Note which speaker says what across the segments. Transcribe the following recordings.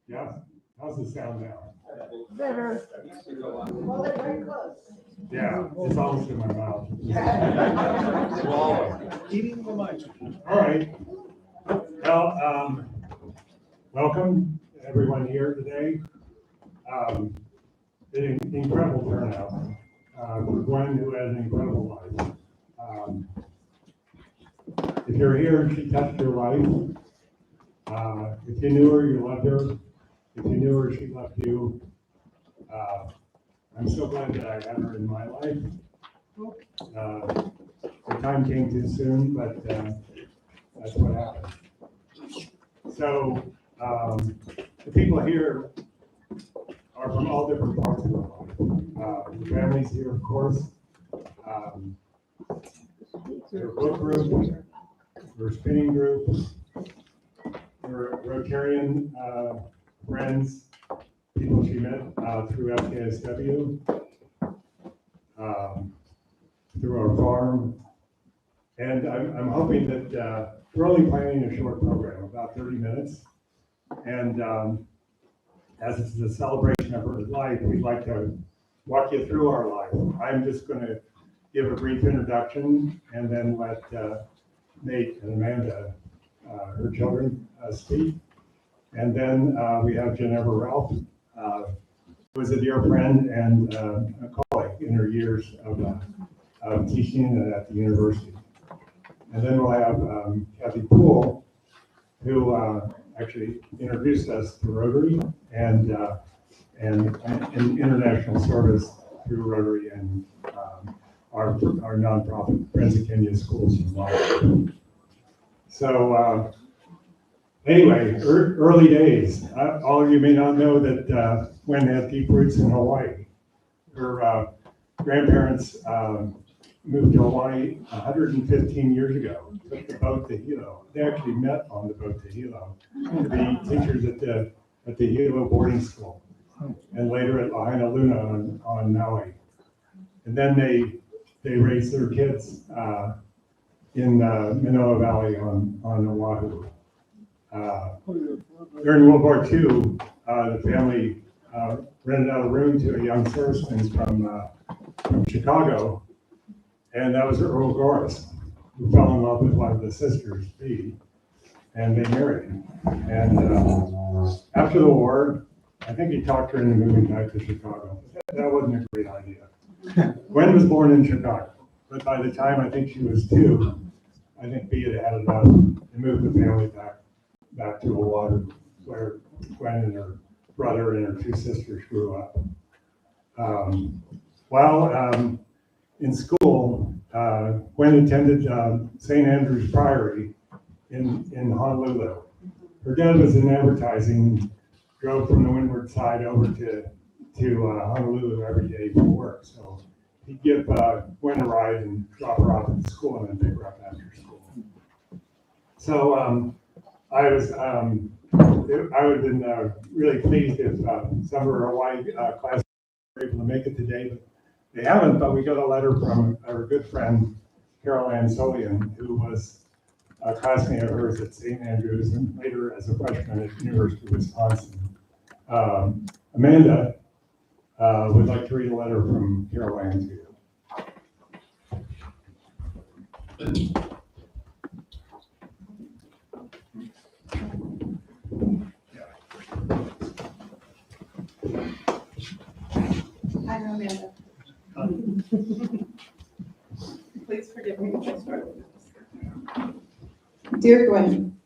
Speaker 1: Yeah? How's the sound now?
Speaker 2: Better.
Speaker 3: Well, they're very close.
Speaker 1: Yeah, it's almost in my mouth.
Speaker 2: Eating the mic.
Speaker 1: All right. Well, welcome everyone here today. An incredible turnout for Gwen, who has an incredible life. If you're here, she touched your life. If you knew her, you loved her. If you knew her, she loved you. I'm so glad that I had her in my life. The time came too soon, but that's what happened. So the people here are from all different parts of the life. The families here, of course. Their book group, their spinning group, their Rotarian friends, people she met through FKSW, through our farm. And I'm hoping that we're only planning a short program, about 30 minutes. And as it's a celebration of her life, we'd like to walk you through our life. I'm just going to give a brief introduction and then let Nate and Amanda, her children, speak. And then we have Geneva Ralph, who is a dear friend and a colleague in her years of teaching at the university. And then we'll have Kathy Poole, who actually introduced us to Rotary and international service through Rotary and our nonprofit Friends of Kenya Schools in Malawi. So anyway, early days. All of you may not know that Gwen had deep roots in Hawaii. Her grandparents moved to Hawaii 115 years ago, took the boat to Hilo. They actually met on the boat to Hilo to be teachers at the Hilo boarding school, and later at Lahaina Luna on Maui. And then they raised their kids in Manoa Valley on Oahu. During World War II, the family rented out a room to a young serviceman from Chicago. And that was Earl Gorris, who fell in love with one of the sisters, Bee, and they married. And after the war, I think he talked her into moving back to Chicago. That wasn't a great idea. Gwen was born in Chicago, but by the time I think she was 2, I think Bee had had enough and moved the family back to Oahu, where Gwen and her brother and her 2 sisters grew up. In school, Gwen attended St. Andrew's Priory in Honolulu. Her dad was in advertising, drove from the windward side over to Honolulu every day for work. So he'd give Gwen a ride and drop her off at school and then pick her up after school. So I would have been really pleased if some of her Hawaii classes were able to make it today, but they haven't. But we got a letter from our good friend Carol Ann Solian, who was a classmate of hers at St. Andrews and later as a freshman at the University of Wisconsin. Amanda would like to read a letter from Carol Ann to you.
Speaker 4: I'm Amanda. Please forgive me if I struggle with this. Dear Gwen,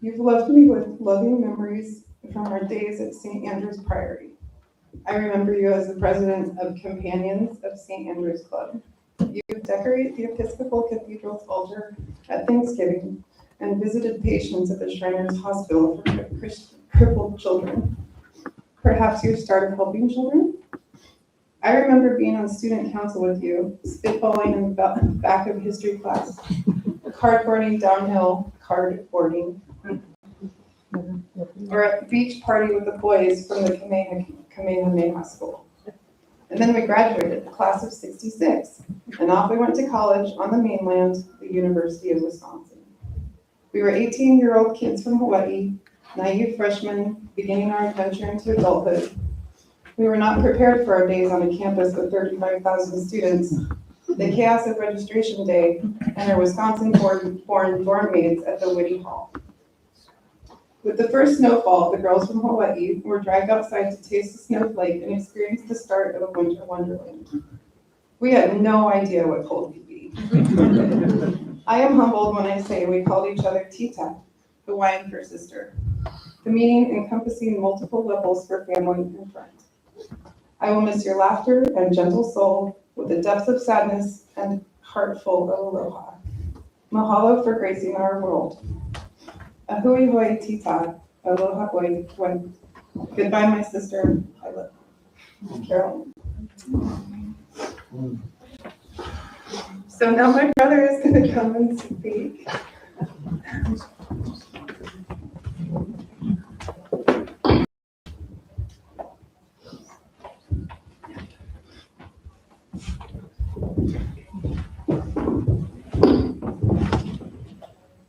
Speaker 4: you've left me with loving memories from our days at St. Andrew's Priory. I remember you as the president of Companions of St. Andrew's Club. You decorated the Episcopal Cathedral's altar at Thanksgiving and visited patients at the Shriners Hospital for crippled children. Perhaps you started helping children? I remember being on student council with you, spitballing in the back of history class, cardboarding downhill, cardboarding, or at the beach party with the boys from the Kamehameha School. And then we graduated, the class of '66, and off we went to college on the mainland, the the University of Wisconsin. We were 18-year-old kids from Hawaii, naive freshmen beginning our adventure into adulthood. We were not prepared for our days on a campus with 35,000 students, the chaos of registration day, and our Wisconsin-born dorm mates at the Whitty Hall. With the first snowfall, the girls from Hawaii were dragged outside to taste the snowflake and experience the start of a winter wonderland. We had no idea what cold could be. I am humbled when I say we called each other Tita, Hawaiian for sister, the meaning encompassing multiple levels for family and friend. I will miss your laughter and gentle soul with a depth of sadness and heart full of aloha. Mahalo for gracing our world. Ahui hoi tita, aloha hoi Gwen. Goodbye, my sister. I love you. Carolyn. So now my brother is going to come and speak.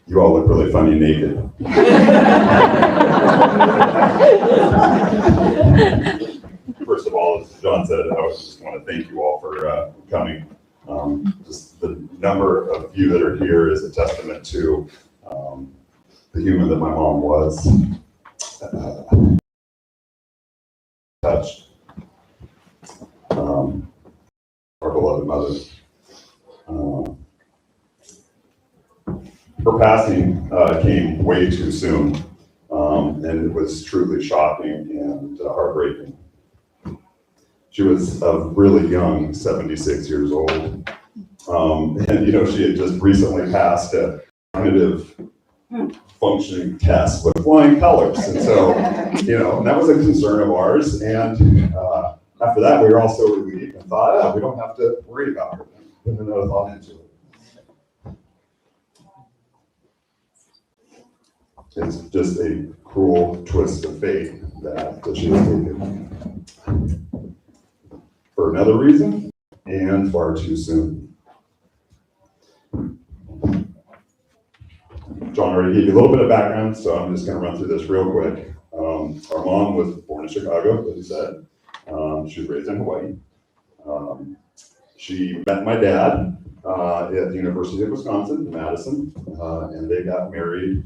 Speaker 5: You all look really funny naked. First of all, as John said, I just want to thank you all for coming. Just the number of you that are here is a testament to the human that my mom was. Touched. Our beloved mother. Her passing came way too soon, and it was truly shocking and heartbreaking. She was a really young, 76 years old, and she had just recently passed a cognitive functioning test with flying colors, and so that was a concern of ours. And after that, we were also relieved and thought, we don't have to worry about her. Put another thought into it. It's just a cruel twist of fate that she was taken for another reason and far too soon. John already gave you a little bit of background, so I'm just going to run through this real quick. Our mom was born in Chicago, as he said. She was raised in Hawaii. She met my dad at the University of Wisconsin, in Madison, and they got married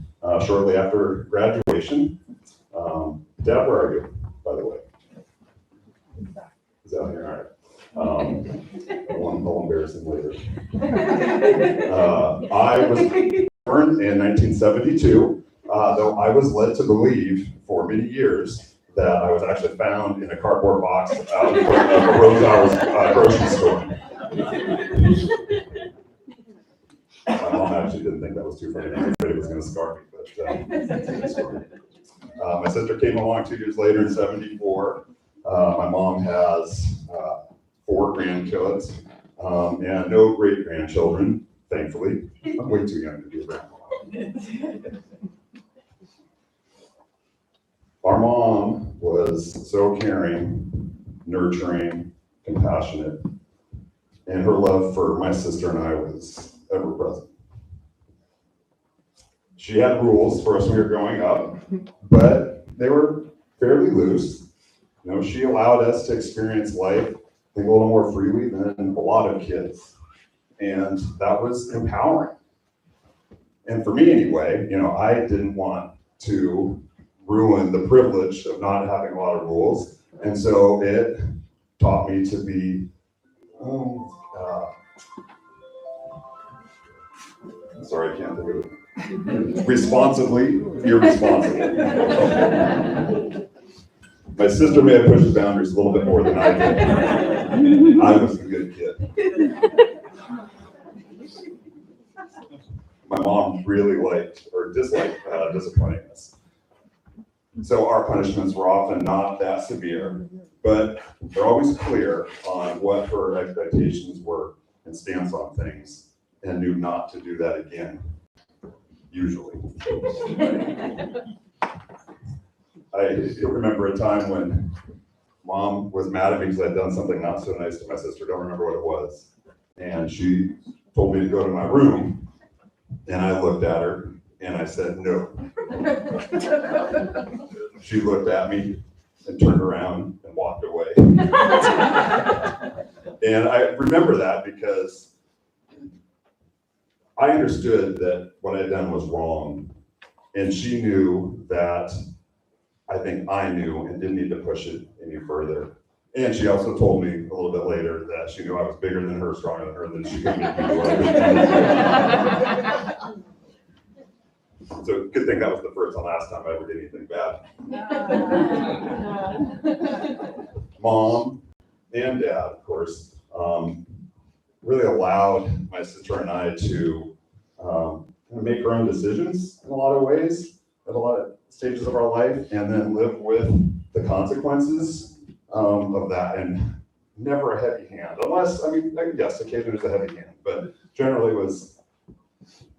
Speaker 5: shortly after graduation. Dad, where are you, by the way? Is that here? All right. I'll embarrass him later. I was born in 1972, though I was led to believe for many years that I was actually found in a cardboard box out in front of a Rose Hours grocery store. My mom actually didn't think that was too funny. I was afraid it was going to scar me, but my sister came along 2 years later in 74. My mom has 4 grandkids and no great-grandchildren, thankfully. I'm way too young to be a grandma. Our mom was so caring, nurturing, compassionate, and her love for my sister and I was ever present. She had rules for us when we were growing up, but they were fairly loose. She allowed us to experience life, I think, a little more freely than a lot of kids, and that was empowering. And for me anyway, I didn't want to ruin the privilege of not having a lot of rules, and so it taught me to be sorry, I can't think of it. Responsibly irresponsible. My sister may have pushed the boundaries a little bit more than I did. I was a good kid. My mom really liked or disliked disciplining us. So our punishments were often not that severe, but they're always clear on what her expectations were and stance on things, and knew not to do that again, usually. I remember a time when Mom was mad at me because I'd done something not so nice to my sister. Don't remember what it was. And she told me to go to my room And I looked at her and I said, no. She looked at me and turned around and walked away. And I remember that because I understood that what I'd done was wrong. And she knew that I think I knew and didn't need to push it any further. And she also told me a little bit later that she knew I was bigger than her, stronger than her, and that she couldn't make me do it. So good thing that was the first and last time I ever did anything bad. Mom and dad, of course, really allowed my sister and I to make our own decisions in a lot of ways, at a lot of stages of our life, and then live with the consequences of that, and never a heavy hand, unless, I mean, yes, occasionally there's a heavy hand, but generally was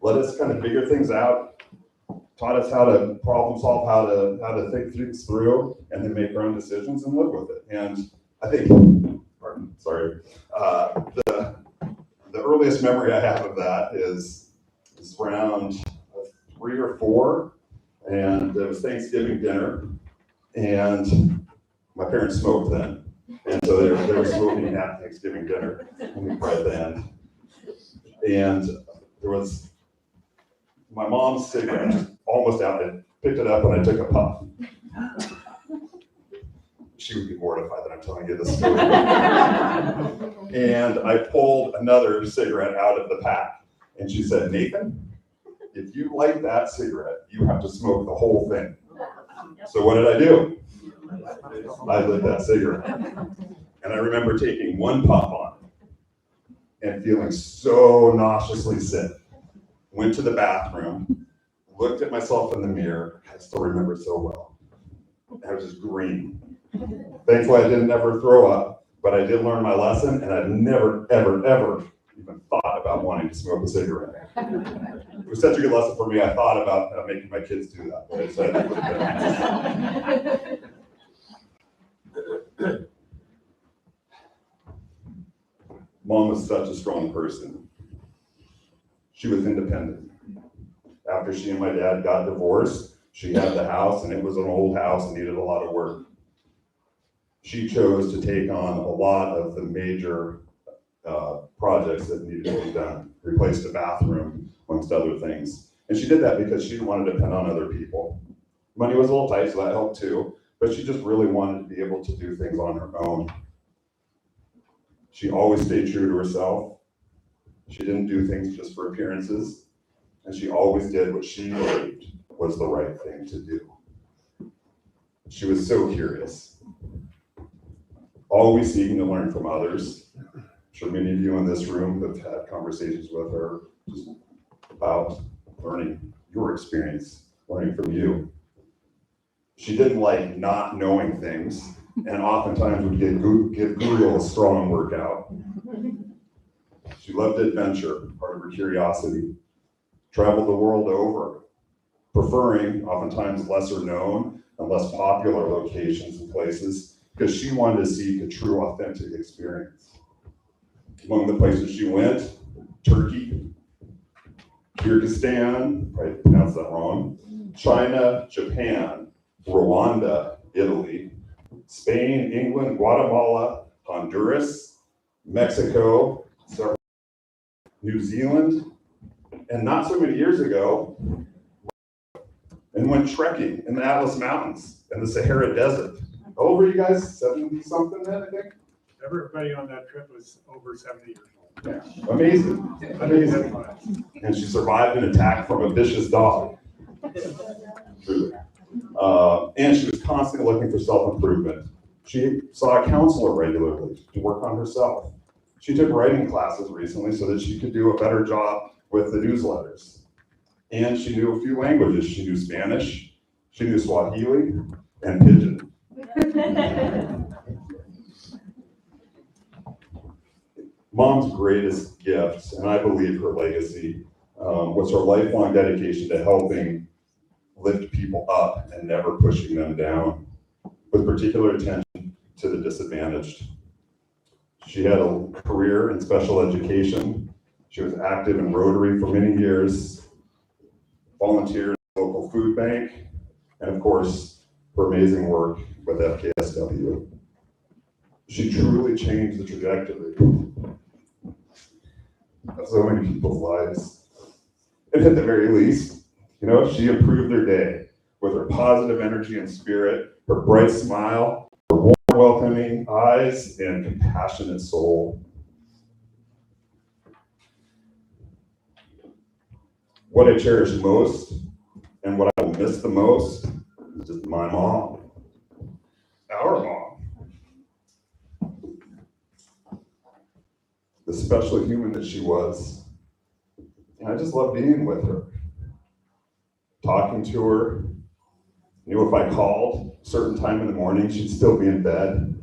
Speaker 5: let us kind of figure things out, taught us how to problem solve, how to think things through, and then make our own decisions and live with it. And I think, the earliest memory I have of that is around 3 or 4, and it was Thanksgiving dinner, and my parents smoked then, and so they were smoking at Thanksgiving dinner right at the end. And there was my mom's cigarette just almost out. I picked it up and I took a puff. She would be mortified that I'm telling you this story. And I pulled another cigarette out of the pack, and she said, "Nathan, if you light that cigarette, you have to smoke the whole thing." So what did I do? I lit that cigarette. And I remember taking one puff on it and feeling so nauseously sick. Went to the bathroom, looked at myself in the mirror. I still remember it so well. I was just green. Thankfully, I didn't ever throw up, but I did learn my lesson, and I've never, ever, ever even thought about wanting to smoke a cigarette. It was such a good lesson for me, I thought about making my kids do that. But I said, Mom was such a strong person. She was independent. After she and my dad got divorced, she had the house, and it was an old house and needed a lot of work. She chose to take on a lot of the major projects that needed to be done, replace the bathroom, amongst other things. And she did that because she didn't want to depend on other people. Money was a little tight, so that helped too, but she just really wanted to be able to do things on her own. She always stayed true to herself. She didn't do things just for appearances, and she always did what she believed was the right thing to do. She was so curious, always seeking to learn from others. I'm sure many of you in this room have had conversations with her just about learning your experience, learning from you. She didn't like not knowing things, and oftentimes would give Google a strong workout. She loved adventure, part of her curiosity. Traveled the world over, preferring oftentimes lesser known and less popular locations and places, because she wanted to seek a true, authentic experience. Among the places she went, Turkey, Kyrgyzstan, I pronounced that wrong, China, Japan, Rwanda, Italy, Spain, England, Guatemala, Honduras, Mexico, New Zealand, and not so many years ago, and went trekking in the Atlas Mountains and the Sahara Desert. How old were you guys? 70-something then, I think?
Speaker 1: Everybody on that trip was over 70 years old.
Speaker 5: Yeah, amazing, amazing. And she survived an attack from a vicious dog. Truly. And she was constantly looking for self-improvement. She saw a counselor regularly to work on herself. She took writing classes recently so that she could do a better job with the newsletters. And she knew a few languages. She knew Spanish, she knew Swahili, and Pidgin. Mom's greatest gift, and I believe her legacy, was her lifelong dedication to helping lift people up and never pushing them down, with particular attention to the disadvantaged. She had a career in special education. She was active in Rotary for many years, volunteered at the local food bank, and of course, her amazing work with FKSW. She truly changed the trajectory of so many people's lives. And at the very least, she improved their day with her positive energy and spirit, her bright smile, her warm, welcoming eyes, and compassionate soul. What I cherish most and what I will miss the most is just my mom, our mom. The special human that she was. And I just love being with her, talking to her. Knew if I called a certain time in the morning, she'd still be in bed,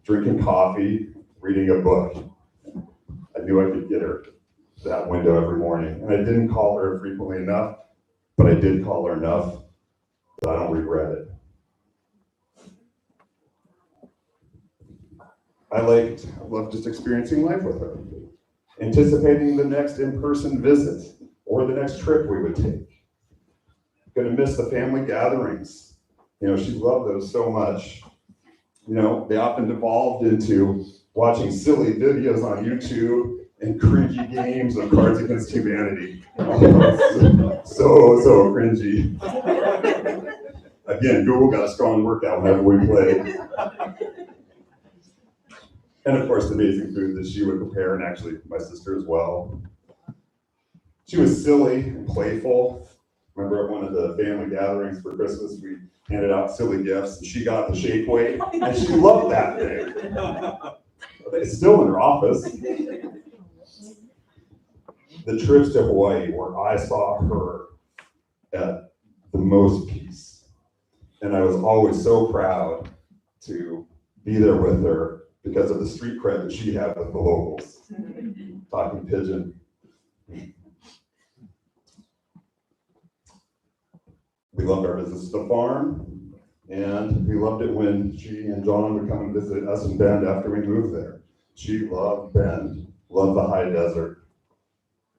Speaker 5: drinking coffee, reading a book. I knew I could get her that window every morning. And I didn't call her frequently enough, but I did call her enough that I don't regret it. I loved just experiencing life with her, anticipating the next in-person visit or the next trip we would take. Gonna miss the family gatherings. She loved those so much. They often devolved into watching silly videos on YouTube and cringy games of Cards Against Humanity. So cringy. Again, Google got a strong workout whenever we played. And of course, the amazing food that she would prepare, and actually my sister as well. She was silly and playful. Remember at one of the family gatherings for Christmas, we handed out silly gifts, and she got the shake weight, and she loved that thing. It's still in her office. The trips to Hawaii, where I saw her at the most peace. And I was always so proud to be there with her because of the street cred that she had with the locals. Talking pigeon. We loved our visits to the farm, and we loved it when she and John would come and visit us in Bend after we moved there. She loved Bend, loved the high desert,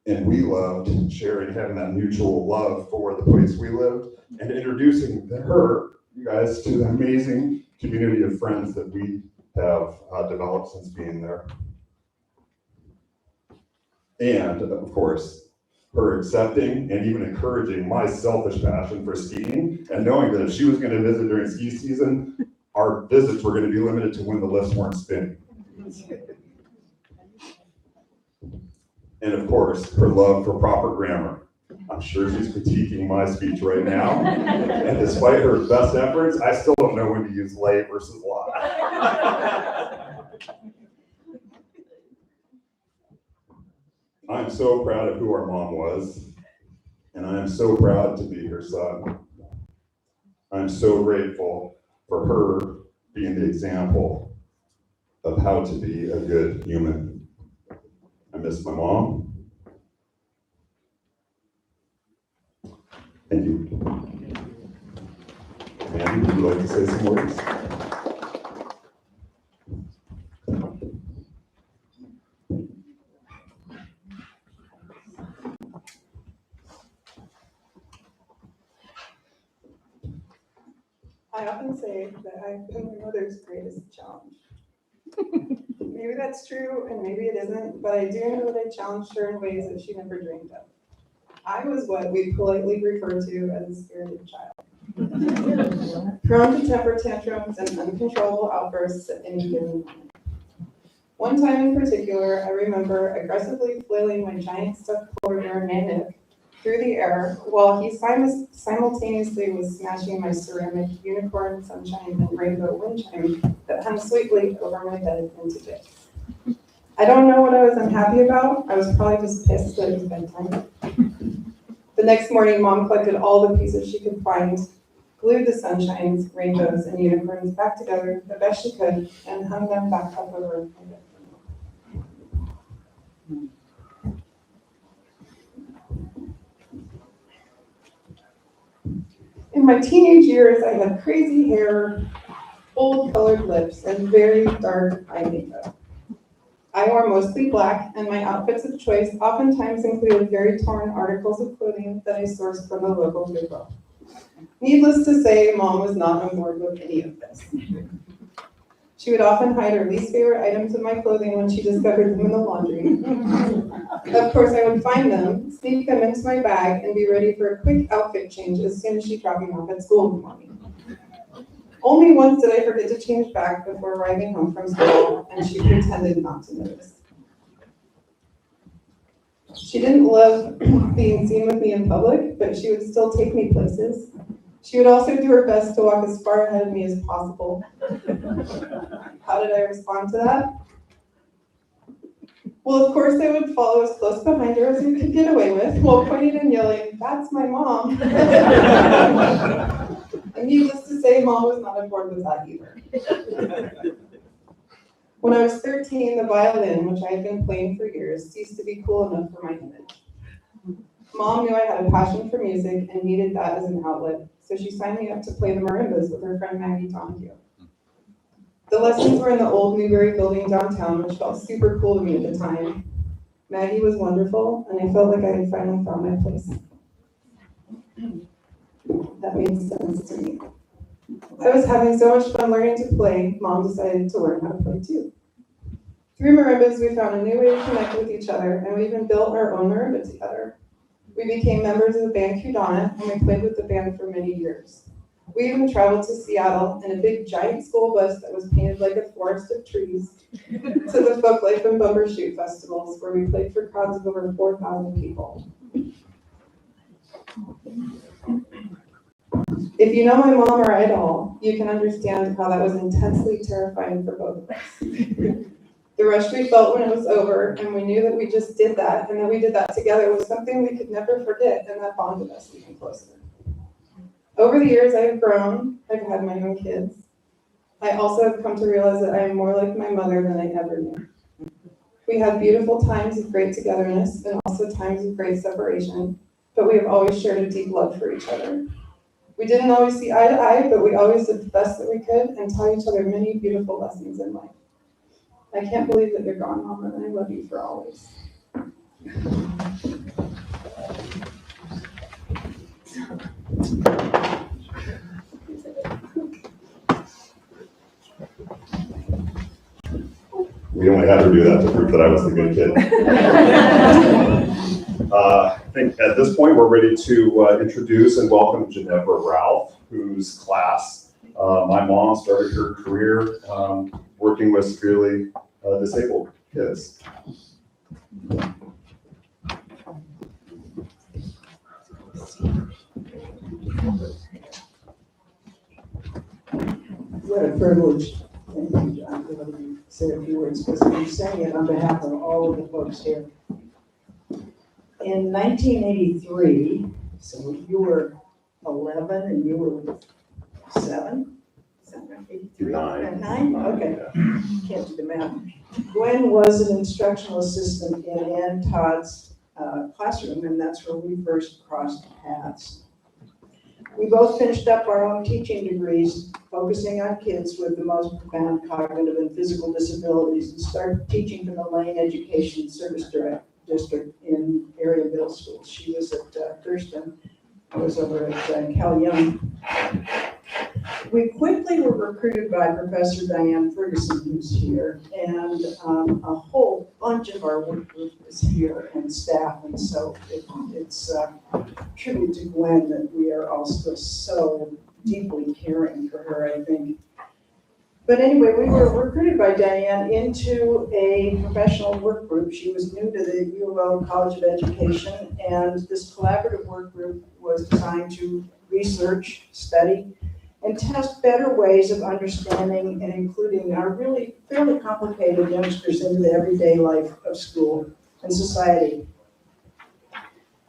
Speaker 5: and we loved sharing, having that mutual love for the place we lived, and introducing her, you guys, to the amazing community of friends that we have developed since being there. And of course, her accepting and even encouraging my selfish passion for skiing, and knowing that if she was going to visit during ski season, our visits were going to be limited to when the lifts weren't spinning. And of course, her love for proper grammar. I'm sure she's critiquing my speech right now. And despite her best efforts, I still don't know when to use lay versus lie. I'm so proud of who our mom was, and I am so proud to be her son. I'm so grateful for her being the example of how to be a good human. I miss my mom. Thank you. Andy, would you like to say some words?
Speaker 4: I often say that I've been my mother's greatest challenge. Maybe that's true and maybe it isn't, but I do know that I challenged her in ways that she never dreamed of. I was what we politely refer to as a spirited child. Prone to temper tantrums and uncontrollable outbursts at any given moment. One time in particular, I remember aggressively flailing my giant stuffed polar bear Nanook through the air while he simultaneously was smashing my ceramic unicorn, sunshine, and rainbow wind chime that hung sweetly over my head into bits. I don't know what I was unhappy about. I was probably just pissed that it was bedtime. The next morning, Mom collected all the pieces she could find, glued the sunshines, rainbows, and unicorns back together the best she could, and hung them back up over my bed. In my teenage years, I had crazy hair, bold colored lips, and very dark eye makeup. I wore mostly black, and my outfits of choice oftentimes included very torn articles of clothing that I sourced from the local Goodwill. Needless to say, Mom was not on board with any of this. She would often hide her least favorite items of my clothing when she discovered them in the laundry. Of course, I would find them, sneak them into my bag, and be ready for a quick outfit change as soon as she dropped me off at school in the morning. Only once did I forget to change back before arriving home from school, and she pretended not to notice. She didn't love being seen with me in public, but she would still take me places. She would also do her best to walk as far ahead of me as possible. How did I respond to that? Well, of course, I would follow as close behind her as I could get away with, while pointing and yelling, "That's my mom." And needless to say, Mom was not on board with that either. When I was 13, the violin, which I had been playing for years, ceased to be cool enough for my image. Mom knew I had a passion for music and needed that as an outlet, so she signed me up to play the marimbas with her friend Maggie Donahue. The lessons were in the old Newberry building downtown, which felt super cool to me at the time. Maggie was wonderful, and I felt like I had finally found my place. That made sense to me. I was having so much fun learning to play, Mom decided to learn how to play too. Through marimbas, we found a new way to connect with each other, and we even built our own marimba together. We became members of the band Cudana, and we played with the band for many years. We even traveled to Seattle in a big giant school bus that was painted like a forest of trees to the Folklife and Bumbershoot festivals, where we played for crowds of over 4,000 people. If you know my mom or I at all, you can understand how that was intensely terrifying for both of us. The rush we felt when it was over, and we knew that we just did that, and that we did that together, was something we could never forget, and that bonded us even closer. Over the years, I have grown. I've had my own kids. I also have come to realize that I am more like my mother than I ever knew. We had beautiful times of great togetherness, and also times of great separation, but we have always shared a deep love for each other. We didn't always see eye to eye, but we always did the best that we could and taught each other many beautiful lessons in life. I can't believe that you're gone, Mama, and I love you for always.
Speaker 5: We only had her do that to prove that I was the good kid. I think at this point, we're ready to introduce and welcome Ginevra Ralph, whose class my mom started her career working with severely disabled kids.
Speaker 2: What a privilege. Thank you, John, for letting me say a few words, because I'm saying it on behalf of all of the folks here. In 1983, so you were 11 and you were 7? 83? Nine? Okay. Can't do the math. Gwen was an instructional assistant in Ann Todd's classroom, and that's where we first crossed paths. We both finished up our own teaching degrees, focusing on kids with the most profound cognitive and physical disabilities, and started teaching for the Lane Education Service District in area middle schools. She was at Thurston. I was over at Cal Young. We quickly were recruited by Professor Diane Ferguson, who's here, and a whole bunch of our work group is here and staff, and so it's a tribute to Gwen that we are all still so deeply caring for her, I think. But anyway, we were recruited by Diane into a professional work group. She was new to the U of L College of Education, and this collaborative work group was designed to research, study, and test better ways of understanding and including our really fairly complicated youngsters into the everyday life of school and society.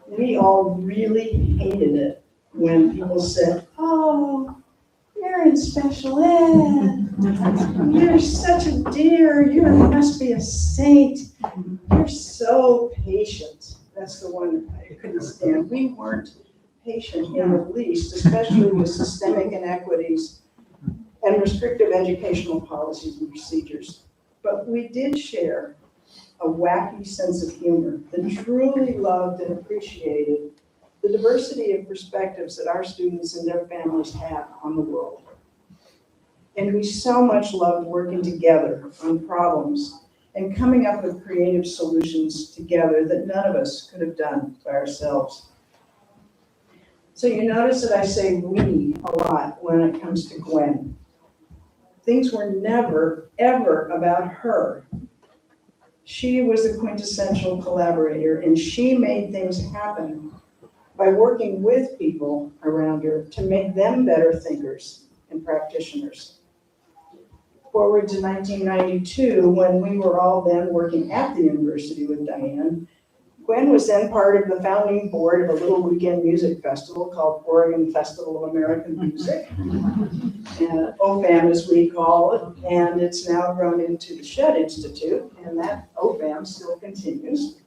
Speaker 2: We all really hated it when people said, "Oh, you're in special ed. You're such a dear. You must be a saint. You're so patient." That's the one I couldn't stand. We weren't patient in the least, especially with systemic inequities and restrictive educational policies and procedures. But we did share a wacky sense of humor that truly loved and appreciated the diversity of perspectives that our students and their families have on the world. And we so much loved working together on problems and coming up with creative solutions together that none of us could have done by ourselves. So you notice that I say we a lot when it comes to Gwen. Things were never, ever about her. She was a quintessential collaborator, and she made things happen by working with people around her to make them better thinkers and practitioners. Forward to 1992, when we were all then working at the university with Diane, Gwen was then part of the founding board of a little weekend music festival called Oregon Festival of American Music, OFAM as we call it, and it's now grown into the Shedd Institute, and that OFAM still continues.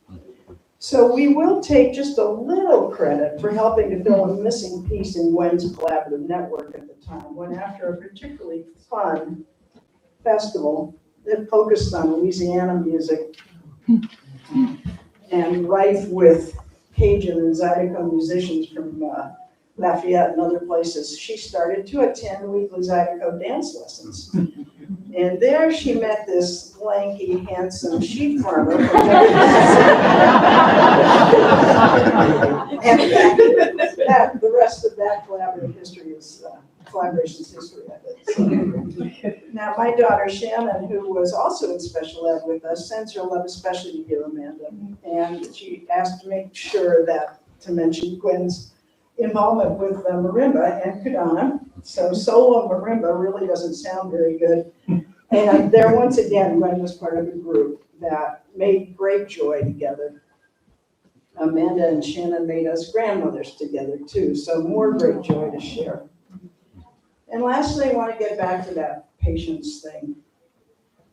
Speaker 2: So we will take just a little credit for helping to fill a missing piece in Gwen's collaborative network at the time, when after a particularly fun festival that focused on Louisiana music and rife with Cajun and Zydeco musicians from Lafayette and other places, she started to attend weekly Zydeco dance lessons. And there she met this lanky, handsome sheep farmer from and the rest of that collaborative history is collaboration's history of it. So, now, my daughter Shannon, who was also in special ed with us, sends her love especially to you, Amanda. And she asked to make sure that to mention Gwen's involvement with marimba and Kadana. So solo marimba really doesn't sound very good. And there, once again, Gwen was part of a group that made great joy together. Amanda and Shannon made us grandmothers together too, so more great joy to share. And lastly, I want to get back to that patience thing.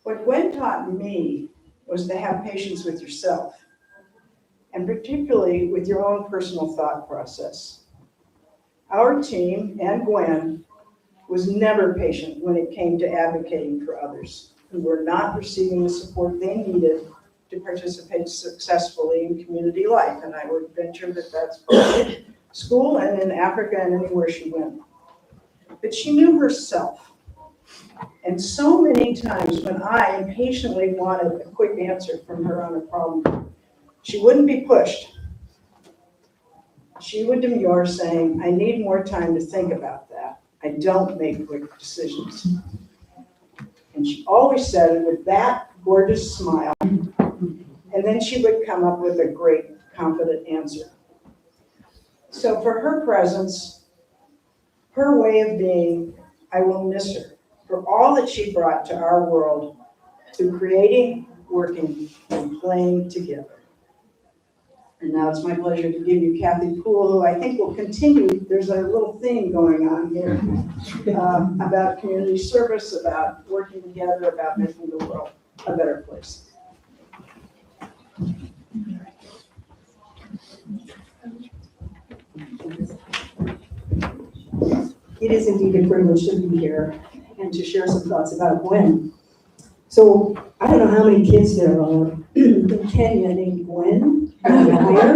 Speaker 2: What Gwen taught me was to have patience with yourself, and particularly with your own personal thought process. Our team and Gwen was never patient when it came to advocating for others who were not receiving the support they needed to participate successfully in community life. And I would venture that that's both school and in Africa and anywhere she went. But she knew herself. And so many times when I impatiently wanted a quick answer from her on a problem, she wouldn't be pushed. She would demur, saying, I need more time to think about that. I don't make quick decisions. And she always said it with that gorgeous smile. And then she would come up with a great, confident answer. So for her presence, her way of being, I will miss her for all that she brought to our world through creating, working, and playing together. And now it's my pleasure to give you Kathy Poole, who I think will continue. There's a little theme going on here about community service, about working together, about making the world a better place.
Speaker 3: It is indeed a privilege to be here and to share some thoughts about Gwen. So I don't know how many kids there are in Kenya named Gwen and Meyer,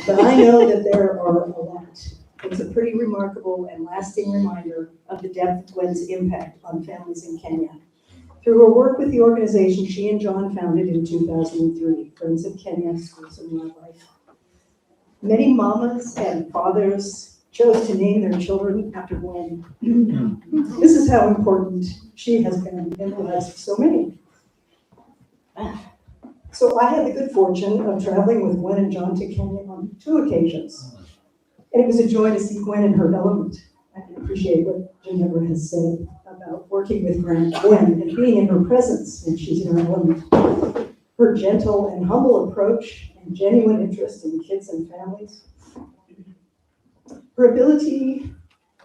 Speaker 3: but I know that there are a lot. It's a pretty remarkable and lasting reminder of the depth of Gwen's impact on families in Kenya. Through her work with the organization she and John founded in 2003, Friends of Kenya Schools of Wildlife. Many mamas and fathers chose to name their children after Gwen. This is how important she has been in the lives of so many. So I had the good fortune of traveling with Gwen and John to Kenya on 2 occasions. And it was a joy to see Gwen in her element. I can appreciate what Ginevra has said about working with Gwen and being in her presence when she's in her element. Her gentle and humble approach and genuine interest in kids and families. Her ability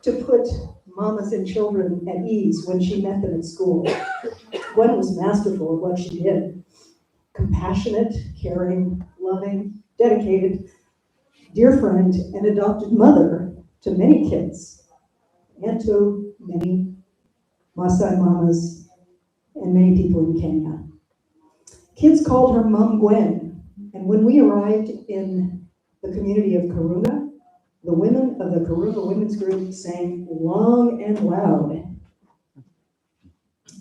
Speaker 3: to put mamas and children at ease when she met them at school. Gwen was masterful at what she did. Compassionate, caring, loving, dedicated, dear friend, and adopted mother to many kids and to many Maasai mamas and many people in Kenya. Kids called her Mom Gwen, and when we arrived in the community of Karuna, the women of the Karuna Women's Group sang long and loud,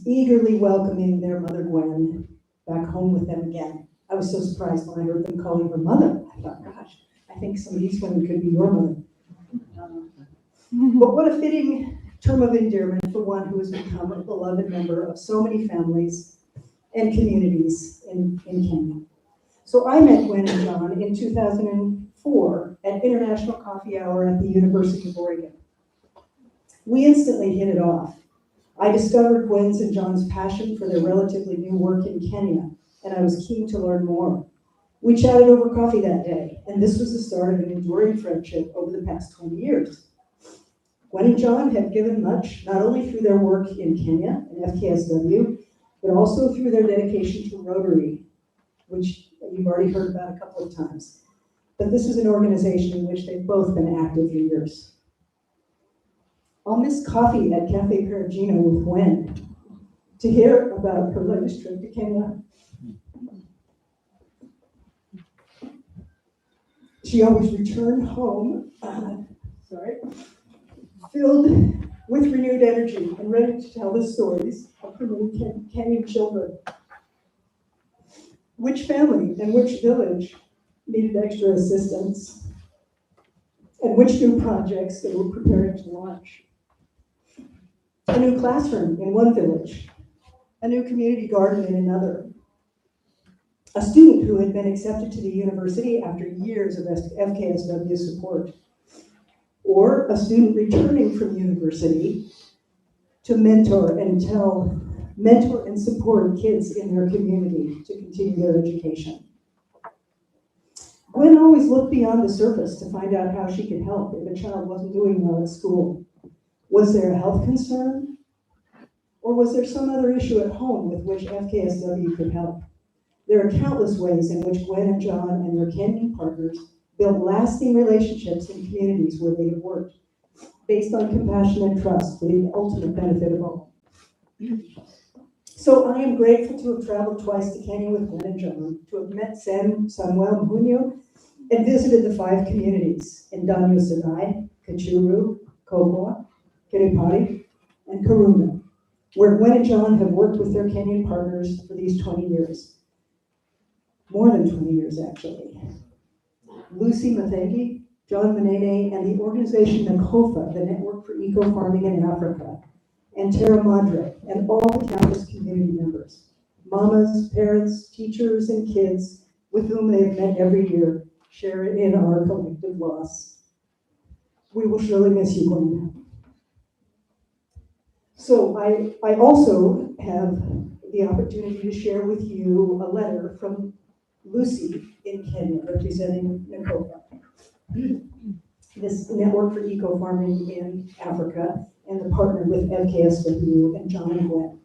Speaker 3: eagerly welcoming their mother Gwen back home with them again. I was so surprised when I heard them calling her mother. I thought, gosh, I think some of these women could be your mother. But what a fitting term of endearment for one who has become a beloved member of so many families and communities in Kenya. So I met Gwen and John in 2004 at International Coffee Hour at the University of Oregon. We instantly hit it off. I discovered Gwen's and John's passion for their relatively new work in Kenya, and I was keen to learn more. We chatted over coffee that day, and this was the start of an enduring friendship over the past 20 years. Gwen and John have given much, not only through their work in Kenya and FKSW, but also through their dedication to Rotary, which you've already heard about a couple of times. But this is an organization in which they've both been active for years. I'll miss coffee at Cafe Perugino with Gwen to hear about her latest trip to Kenya. She always returned home, filled with renewed energy and ready to tell the stories of her new Kenyan children. Which family and which village needed extra assistance, and which new projects they were preparing to launch. A new classroom in one village, a new community garden in another. A student who had been accepted to the university after years of FKSW support, or a student returning from university to mentor and support kids in their community to continue their education. Gwen always looked beyond the surface to find out how she could help if a child wasn't doing well at school. Was there a health concern? Or was there some other issue at home with which FKSW could help? There are countless ways in which Gwen and John and their Kenyan partners build lasting relationships in communities where they have worked, based on compassion and trust for the ultimate benefit of all. So I am grateful to have traveled twice to Kenya with Gwen and John, to have met Samuel Mhunyo, and visited the 5 communities in Danyo Sadai, Kachuru, Kokwa, Kiripati, and Karuna, where Gwen and John have worked with their Kenyan partners for these 20 years. More than 20 years, actually. Lucy Mathengi, John Manene, and the organization NACOFA, the Network for Eco-Farming in Africa, and Terra Madre, and all the campus community members, mamas, parents, teachers, and kids with whom they have met every year, share in our collective loss. We will surely miss you, Gwen. So I also have the opportunity to share with you a letter from Lucy in Kenya, representing NACOFA, this Network for Eco-Farming in Africa, and the partner with FKSW and John and Gwen.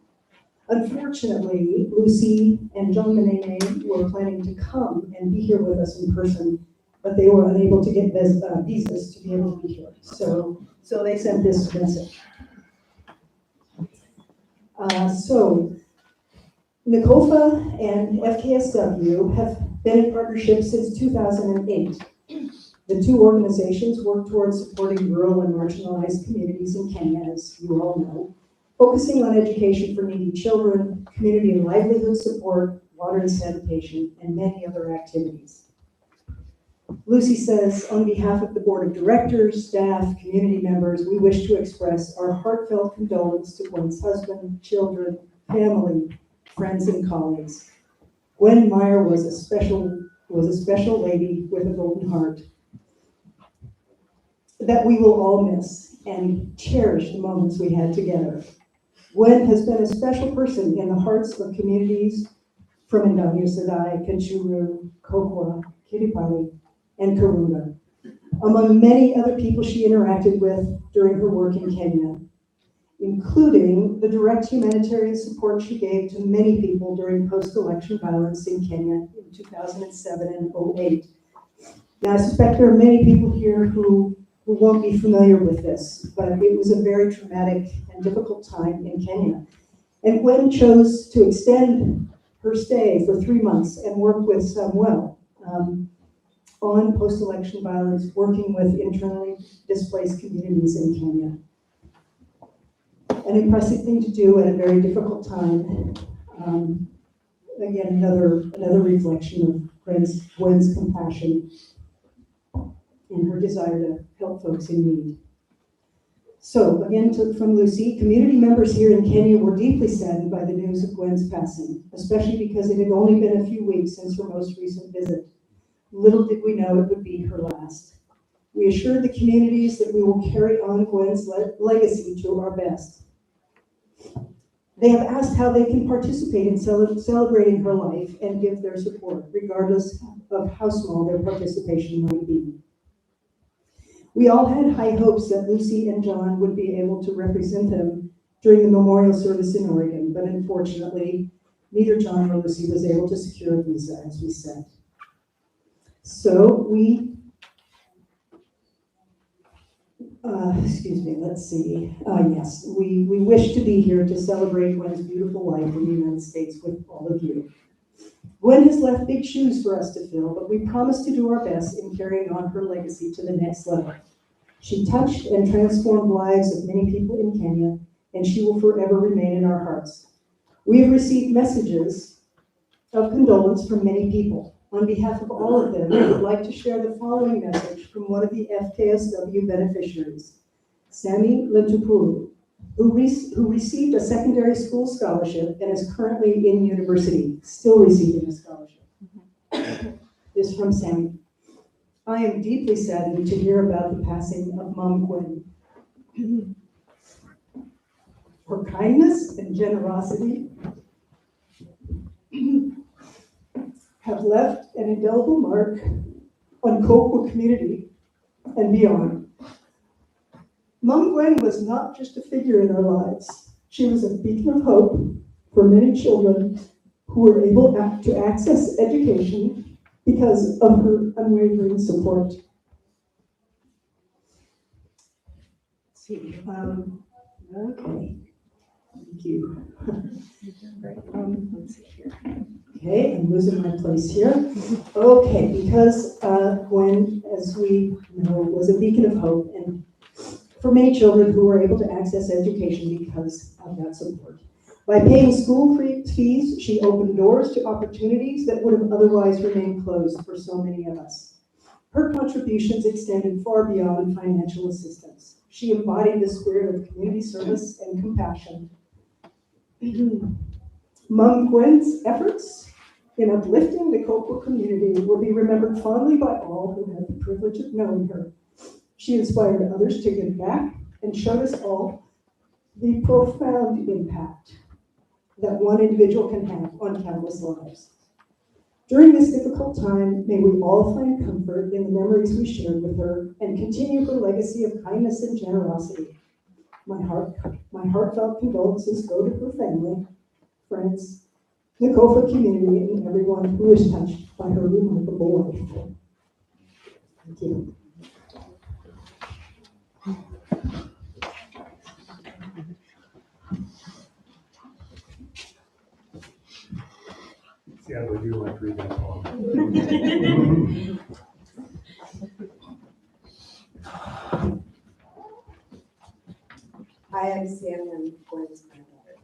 Speaker 3: Unfortunately, Lucy and John Manene were planning to come and be here with us in person, but they were unable to get visas to be able to be here. So they sent this message. So NACOFA and FKSW have been in partnership since 2008. The 2 organizations work towards supporting rural and marginalized communities in Kenya, as you all know, focusing on education for needy children, community and livelihood support, water and sanitation, and many other activities. Lucy says, on behalf of the board of directors, staff, community members, we wish to express our heartfelt condolence to Gwen's husband, children, family, friends, and colleagues. Gwen Meyer was a special lady with a golden heart that we will all miss and cherish the moments we had together. Gwen has been a special person in the hearts of communities from Danyo Sadai, Kachuru, Kokwa, Kiripati, and Karuna, among many other people she interacted with during her work in Kenya, including the direct humanitarian support she gave to many people during post-election violence in Kenya in 2007 and 2008. Now, I suspect there are many people here who won't be familiar with this, but it was a very traumatic and difficult time in Kenya. And Gwen chose to extend her stay for 3 months and worked with Samuel on post-election violence, working with internally displaced communities in Kenya. An impressive thing to do at a very difficult time. Again, another reflection of Gwen's compassion and her desire to help folks in need. So again, from Lucy, community members here in Kenya were deeply saddened by the news of Gwen's passing, especially because it had only been a few weeks since her most recent visit. Little did we know it would be her last. We assured the communities that we will carry on Gwen's legacy to our best. They have asked how they can participate in celebrating her life and give their support, regardless of how small their participation might be. We all had high hopes that Lucy and John would be able to represent them during the memorial service in Oregon, but unfortunately, neither John nor Lucy was able to secure a visa, as we said. So we, yes, we wish to be here to celebrate Gwen's beautiful life in the United States with all of you. Gwen has left big shoes for us to fill, but we promise to do our best in carrying on her legacy to the next level. She touched and transformed lives of many people in Kenya, and she will forever remain in our hearts. We have received messages of condolence from many people. On behalf of all of them, I would like to share the following message from one of the FKSW beneficiaries, Sammy Letupuru, who received a secondary school scholarship and is currently in university, still receiving a scholarship. This is from Sammy. I am deeply saddened to hear about the passing of Mom Gwen. Her kindness and generosity have left an indelible mark on Kokwa community and beyond. Mom Gwen was not just a figure in our lives. She was a beacon of hope for many children who were able to access education because of her unwavering support. Let's see. Okay. Thank you. Let's see here. Okay, I'm losing my place here. Okay, because Gwen, as we know, was a beacon of hope and for many children who were able to access education because of that support. By paying school fees, she opened doors to opportunities that would have otherwise remained closed for so many of us. Her contributions extended far beyond financial assistance. She embodied the spirit of community service and compassion. Mom Gwen's efforts in uplifting the Kokwa community will be remembered fondly by all who had the privilege of knowing her. She inspired others to give back and showed us all the profound impact that one individual can have on countless lives. During this difficult time, may we all find comfort in the memories we shared with her and continue her legacy of kindness and generosity. My heartfelt condolences go to her family, friends, the Kofa community, and everyone who was touched by her remarkable life. Thank you.
Speaker 1: Yeah, we do like reading that poem.
Speaker 6: Hi, I'm Sam, I'm Gwen's granddaughter.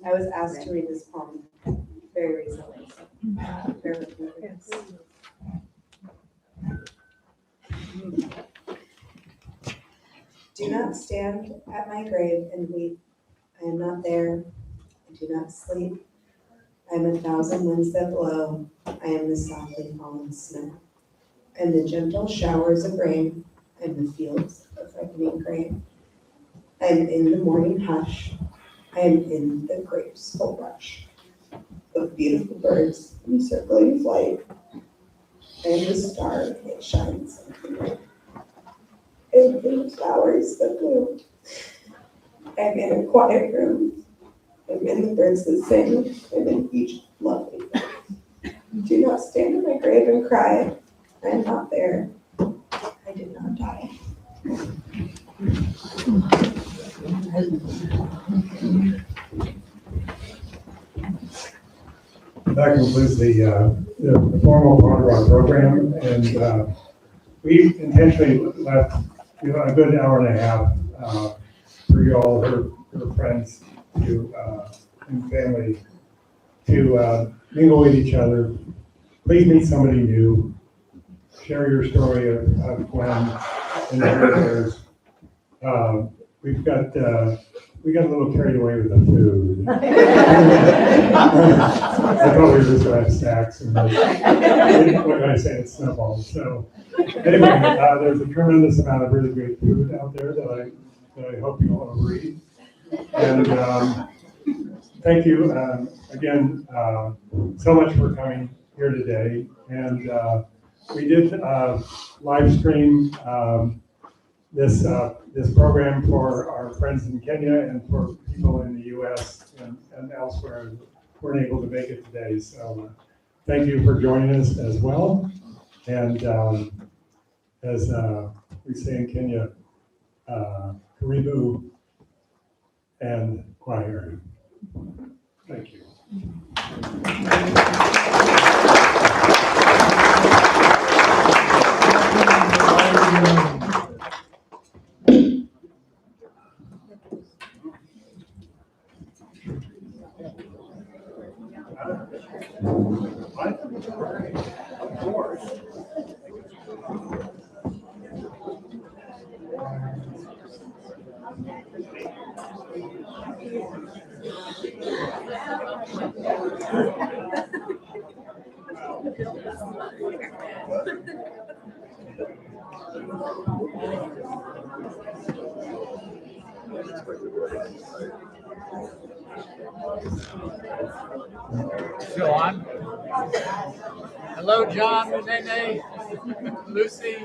Speaker 6: I was asked to read this poem very recently, so bear with me for this. Do not stand at my grave and weep. I am not there. I do not sleep. I am 1,000 winds that blow. I am the softly falling snow. I am the gentle showers of rain. I am the fields of ripening grain. I am in the morning hush. I am in the graceful rush of beautiful birds in circling flight. I am the star that shines bright. I am in the flowers that bloom. I am in a quiet room. I am in the birds that sing. I am in each lovely thing. Do not stand at my grave and cry. I am not there. I did not die.
Speaker 1: that concludes the formal part of our program, and we intentionally left a good hour and a half for you all, her friends, to and family, to mingle with each other. Please meet somebody new. Share your story of Gwen and theirs. We've got we got a little carried away with the food. I thought we were just going to have snacks and what can I say? It's snowballs. So anyway, there's a tremendous amount of really great food out there that I hope you all agree. And thank you again so much for coming here today. And we did live stream this program for our friends in Kenya and for people in the U.S. and elsewhere who weren't able to make it today. So thank you for joining us as well. And as we say in Kenya, karibu and kwaheri. Thank you. Of course.
Speaker 7: Still on? Hello, John, Nene, Lucy.